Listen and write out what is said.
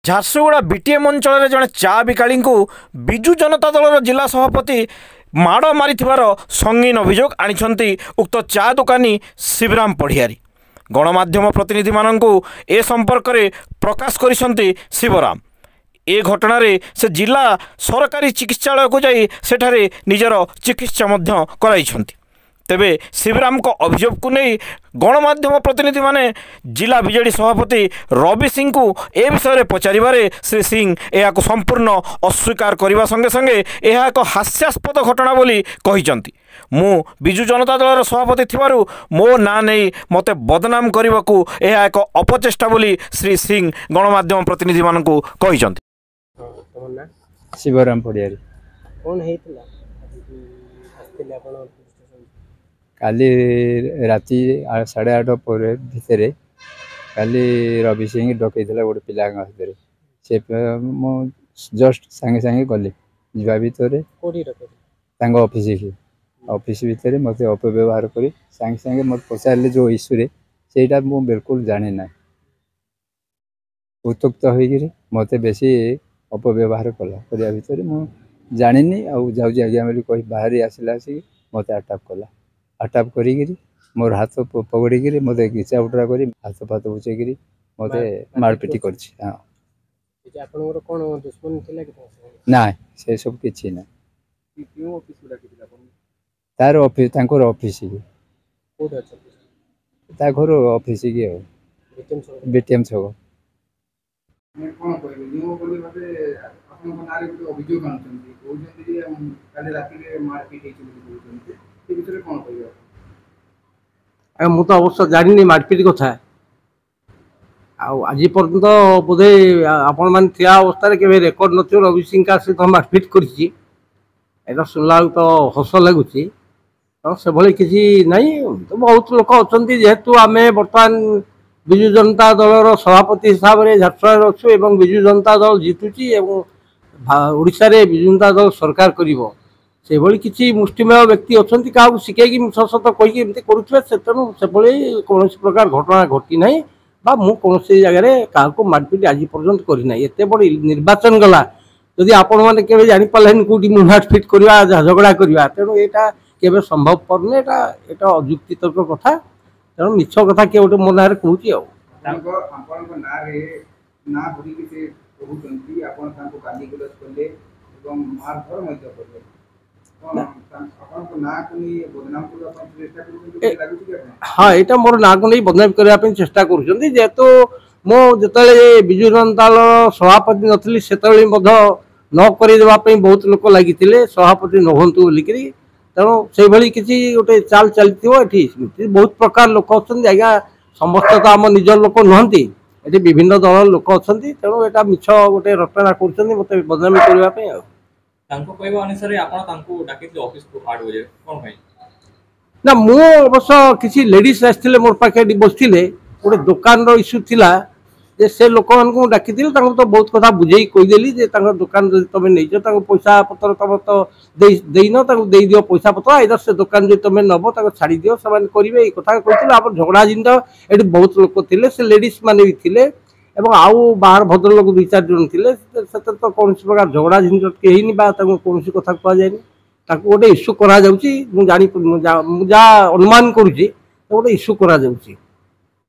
Jharsuguda BTM ଅଞ୍ଚଳରେ ଜଣେ ଚା ବିକାଳୀ ବିଜୁ ଜନତା ଦଳର ଜିଲ୍ଲା ସଭାପତି ମାଡ଼ ମାରିଥିବାର ସଙ୍ଗୀନ ଅଭିଯୋଗ ଆଣିଛନ୍ତି ଉକ୍ତ ଚା ଦୋକାନୀ ଶିବରାମ ପଢ଼ିଆରୀ। ଗଣମାଧ୍ୟମ ପ୍ରତିନିଧିମାନଙ୍କୁ ଏ ସମ୍ପର୍କରେ ପ୍ରକାଶ କରିଛନ୍ତି ଶିବରାମ। ଏ ଘଟଣାରେ ସେ ଜିଲ୍ଲା ସରକାରୀ ଚିକିତ୍ସାଳୟକୁ ଯାଇ ସେଠାରେ ନିଜର ଚିକିତ୍ସା ମଧ୍ୟ କରାଇଛନ୍ତି। ତେବେ ଶିବରାମଙ୍କ ଅଭିଯୋଗକୁ ନେଇ ଗଣମାଧ୍ୟମ ପ୍ରତିନିଧି ମାନେ जिला बीजेडी सभापति रवि सिंह को ए विषय पचारे श्री सिंह यह संपूर्ण अस्वीकार करने संगे संगे यह एक हास्यास्पद घटना बोली कहते। मु बिजु जनता दल सभापति थिबारु मो ना नहीं मते बदनाम करने को यह एक अपचेष्टा बोली श्री सिंह गणमाध्यम प्रतिनिधि मानकु कहते। शिवराम पड़ियारी कौन हेतला आस्तिले आपण काली राति 8:30 पर भितर काली रवि सिंह डकईला गोटे पिला हाथ से जस्ट सांगे सांगे गली जा भितर ऑफिस की ऑफिस भितर मत अपव्यवहार कर सांगे सांगे मत पचारे जो इश्यू से बिल्कुल जाने ना उत्तुक्त होकर मत बेसी अपव्यवहार कला करने भितर मुझे जानी आउे आज्ञा बोली कही बाहरी आसला आसिक मत अटाप करी मोर हाथ पकड़ी मत घिचा उठरा कर हाथ फाथ बुझे मत मारपिट कर ना से सब किसी ना तार ऑफिस की घर ऑफिस की बीटीएम छक मु तो अवश्य जानी मारपिट कथा आज पर्यंत बोधे आपण मान थिया अवस्था के रेकर्ड न रवि सिंह का सहित मारपिट कर शुणला तो हस लगुच से भाई किसी नहीं तो बहुत लोक अच्छा जेहेतु आम बर्तमान बिजु जनता दल सभापति हिसाब से झारसुगुड़ा अच्छु एवं बिजु जनता दल जितुची ओडिशा रे बिजु जनता दल सरकार करिवो से भली किसी मुष्टिमेय व्यक्ति अच्छा क्या शिखैकी मिछ सत कहीकि एमती करुवे से तेणु से कौन प्रकार घटना घटी ना कौन जगह क्या मारपिट आज पर्यंत करना एत बड़ निर्वाचन गला जदि आपण मैंने के जापारे कौटी मारपिट करवा झगड़ा करवा तेणु यहाँ के संभवपर ना यहाँ अजुक्तितर्क कथा तेणु मिछ कथा किए गोटे मो ना कहूँ हाँ यहाँ मोर ना को नहीं बदनाम करने चेष्टा करेतु मो जो बिजु जनता दल सभापति नी से न करदेवाई बहुत लोक लगी सभापति नहतु बोलिक तेणु से भाई किसी गोटे चाल चलती बहुत प्रकार लोक अच्छा आज्ञा समस्त तो आम निज लोक नुहति ये विभिन्न दल लोक अच्छा तेणु यहाँ मिछ गोटे रचना कर मत बदनामी करने ना मु अवश्य किसी लेडीज आसते मोर पाखे बसते गोटे दुकान इश्यू थिला जे से लोक मान डाकी तो बहुत कथा बुझे कहीदेली दुकान तुम नहीं पैसा पतर तुम तो देन दे दियो पैसा पतर आइदर से दुकान जो तुम नब छाड़ी दियो से करेंगे कथा कहते आप झगड़ा जिन ये बहुत लोक थे से लेडीज मैंने भी थे एवं आउ बाहर भद्रलोक 2-4 जन थे तो कौन प्रकार झगड़ा झंझट कहीं कौन कथा कहुए गोटे इश्यू करा अनुमान करुँचे गोटे इश्यू करा